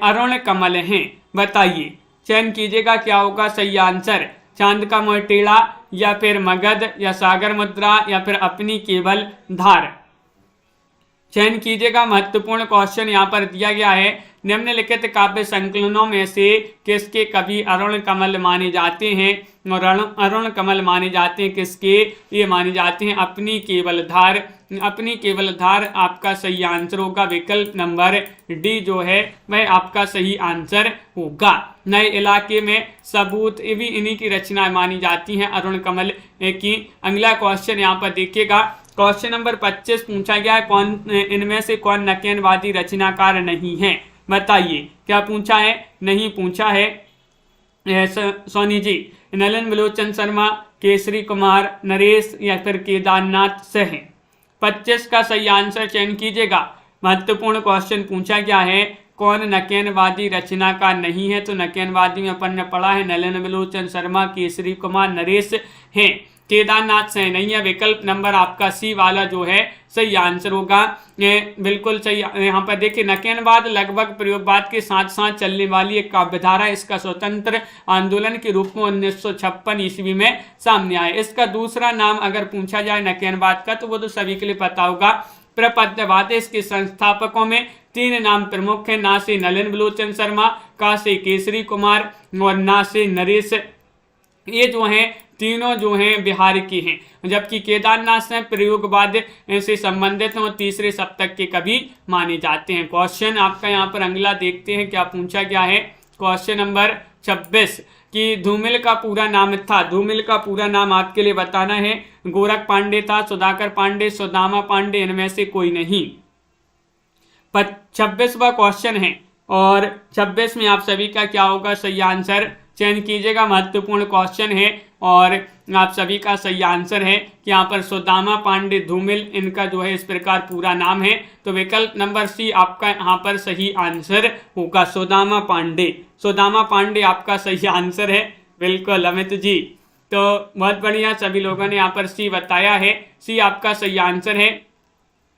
अरुण कमल हैं? बताइए, चयन कीजिएगा क्या होगा सही आंसर? चांद का मुंह टेढ़ा या फिर मगध या सागर मुद्रा या फिर अपनी केवल धार। चयन कीजिएगा। महत्वपूर्ण क्वेश्चन यहाँ पर दिया गया है, निम्नलिखित काव्य संकलनों में से किसके कवि अरुण कमल माने जाते हैं? और अरुण कमल माने जाते हैं किसके? ये माने जाते हैं अपनी केवल धार। अपनी केवल धार आपका सही आंसर होगा। विकल्प नंबर डी जो है वह आपका सही आंसर होगा। नए इलाके में सबूत भी इन्हीं की रचना मानी जाती हैं अरुण कमल की। अगला क्वेश्चन यहाँ पर देखिएगा। क्वेश्चन नंबर 25 पूछा गया है, इनमें से कौन नकेनवादी रचनाकार नहीं है? बताइए, क्या पूछा है? नहीं पूछा है सोनी जी। नलन बिलोचन शर्मा, केसरी कुमार, नरेश या फिर केदारनाथ से है। 25 का सही आंसर चयन कीजिएगा। महत्वपूर्ण क्वेश्चन पूछा गया है, कौन नकेनवादी रचनाकार नहीं है? तो नकेनवादी में अपन ने पढ़ा है नलन बिलोचन शर्मा, केसरी कुमार, नरेश है। केदारनाथ से नहीं है। विकल्प नंबर आपका सी वाला जो है सही आंसर होगा। बिल्कुल सही। यहाँ पर देखिए, नकेनवाद लगभग प्रयोगवाद के साथ साथ चलने वाली एक काव्यधारा, इसका स्वतंत्र आंदोलन के रूप में 1956 ईस्वी में सामने आया। इसका दूसरा नाम अगर पूछा जाए नकेनवाद का तो वो तो सभी के लिए पता होगा, प्रपद्यवाद। इसके संस्थापकों में 3 नाम प्रमुख हैं, ना से नलन बिलोचन शर्मा, का से केसरी कुमार और ना से नरेश। ये जो हैं तीनों जो हैं बिहार के हैं, जबकि केदारनाथ से प्रयोगवाद से संबंधित और तीसरे शतक के कवि माने जाते हैं। क्वेश्चन आपका यहाँ पर अगला देखते हैं क्या पूछा गया है। क्वेश्चन नंबर 26 कि धूमिल का पूरा नाम था। धूमिल का पूरा नाम आपके लिए बताना है। गोरख पांडे था, सुधाकर पांडे, सुदामा पांडे, इनमें से कोई नहीं। 26वां क्वेश्चन है और 26 में आप सभी का क्या होगा सही आंसर? चयन कीजिएगा। महत्वपूर्ण क्वेश्चन है और आप सभी का सही आंसर है कि यहाँ पर सुदामा पांडे धूमिल, इनका जो है इस प्रकार पूरा नाम है। तो विकल्प नंबर सी आपका यहाँ पर सही आंसर होगा, सुदामा पांडे। सुदामा पांडे आपका सही आंसर है। बिल्कुल अमित जी, तो बहुत बढ़िया, सभी लोगों ने यहाँ पर सी बताया है। सी आपका सही आंसर है।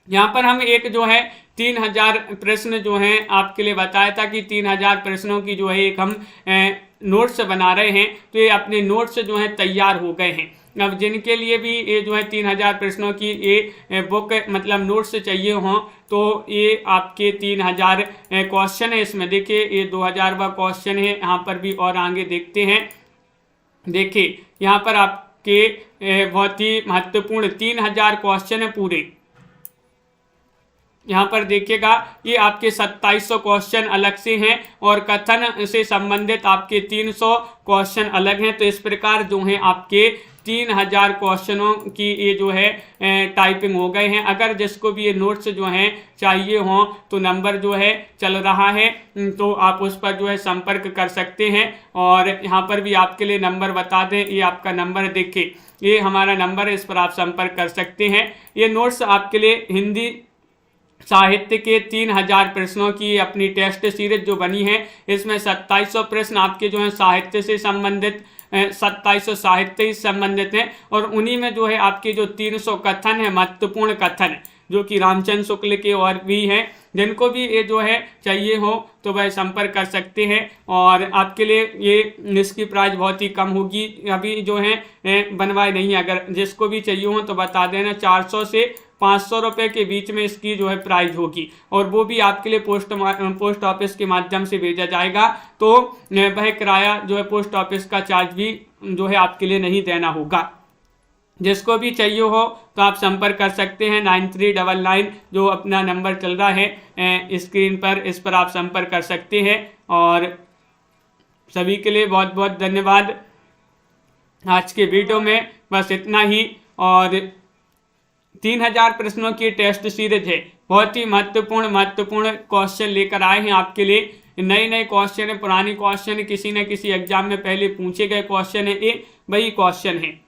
यहाँ पर हम एक जो है 3000 प्रश्न जो हैं आपके लिए बताया था कि 3000 प्रश्नों की जो है एक हम नोट्स बना रहे हैं। तो ये अपने नोट्स जो हैं तैयार हो गए हैं। अब जिनके लिए भी ये जो है 3000 प्रश्नों की ये बुक मतलब नोट्स चाहिए हों तो ये आपके 3000 क्वेश्चन है। इसमें देखिए ये 2000वां क्वेश्चन है, यहाँ पर भी और आगे देखते हैं। देखिए यहाँ पर आपके बहुत ही महत्वपूर्ण 3000 क्वेश्चन है पूरे। यहाँ पर देखिएगा ये आपके 2700 क्वेश्चन अलग से हैं और कथन से संबंधित आपके 300 क्वेश्चन अलग हैं। तो इस प्रकार जो है आपके 3000 क्वेश्चनों की ये जो है टाइपिंग हो गए हैं। अगर जिसको भी ये नोट्स जो हैं चाहिए हों तो नंबर जो है चल रहा है, तो आप उस पर जो है संपर्क कर सकते हैं। और यहाँ पर भी आपके लिए नंबर बता दें, ये आपका नंबर देखिए, ये हमारा नंबर है, इस पर आप संपर्क कर सकते हैं। ये नोट्स आपके लिए हिंदी साहित्य के 3000 प्रश्नों की अपनी टेस्ट सीरीज जो बनी है, इसमें 2700 प्रश्न आपके जो है साहित्य से संबंधित 2700 साहित्य से संबंधित हैं और उन्हीं में जो है आपके जो 300 कथन है, महत्वपूर्ण कथन जो कि रामचंद्र शुक्ल के और भी हैं, जिनको भी ये जो है चाहिए हो तो वह संपर्क कर सकते हैं। और आपके लिए ये इसकी प्राइस बहुत ही कम होगी, अभी जो है बनवाए नहीं, अगर जिसको भी चाहिए हो तो बता देना। 400 से 500 रुपये के बीच में इसकी जो है प्राइस होगी और वो भी आपके लिए पोस्ट ऑफिस के माध्यम से भेजा जाएगा। तो वह किराया जो है पोस्ट ऑफिस का चार्ज भी जो है आपके लिए नहीं देना होगा। जिसको भी चाहिए हो तो आप संपर्क कर सकते हैं 9399 जो अपना नंबर चल रहा है स्क्रीन पर, इस पर आप संपर्क कर सकते हैं। और सभी के लिए बहुत बहुत धन्यवाद। आज के वीडियो में बस इतना ही। और 3000 प्रश्नों की टेस्ट सीरीज है, बहुत ही महत्वपूर्ण क्वेश्चन लेकर आए हैं आपके लिए। नए क्वेश्चन है, पुरानी क्वेश्चन है, किसी न किसी एग्जाम में पहले पूछे गए क्वेश्चन है, ये वही क्वेश्चन है।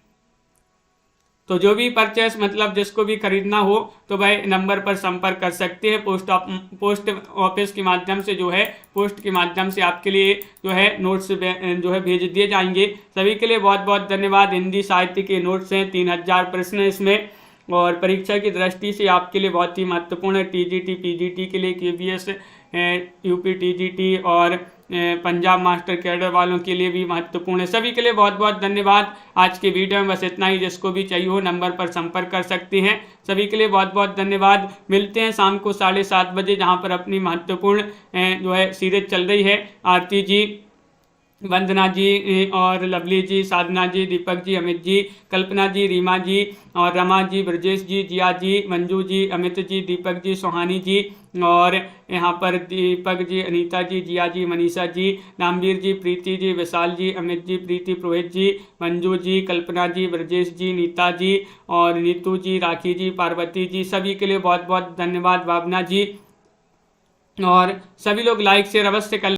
तो जो भी परचेस मतलब जिसको भी खरीदना हो तो वह नंबर पर संपर्क कर सकते हैं। पोस्ट ऑफिस के माध्यम से जो है पोस्ट के माध्यम से आपके लिए जो है नोट्स जो है भेज दिए जाएंगे। सभी के लिए बहुत बहुत धन्यवाद। हिंदी साहित्य के नोट्स हैं, 3000 प्रश्न इसमें, और परीक्षा की दृष्टि से आपके लिए बहुत ही महत्वपूर्ण है। टीजीटी पीजीटी के लिए, केबीएस यूपी टीजीटी और पंजाब मास्टर कैडर वालों के लिए भी महत्वपूर्ण है। सभी के लिए बहुत बहुत धन्यवाद। आज के वीडियो में बस इतना ही। जिसको भी चाहिए हो नंबर पर संपर्क कर सकते हैं। सभी के लिए बहुत बहुत धन्यवाद। मिलते हैं शाम को 7:30 बजे, जहां पर अपनी महत्वपूर्ण जो है सीरीज चल रही है। आरती जी, वंदना जी और लवली जी, साधना जी, दीपक जी, अमित जी, कल्पना जी, रीमा जी और रमा जी, ब्रजेश जी, जिया जी, मंजू जी, अमित जी, दीपक जी, सुहानी जी और यहाँ पर दीपक जी, अनीता जी, जिया जी, मनीषा जी, नामवीर जी, प्रीति जी, विशाल जी, अमित जी, प्रीति, पुरोहित जी, मंजू जी, कल्पना जी, ब्रजेश जी, नीता जी और नीतू जी, राखी जी, पार्वती जी, सभी के लिए बहुत बहुत धन्यवाद। भावना जी, और सभी लोग लाइक शेयर अवश्य कर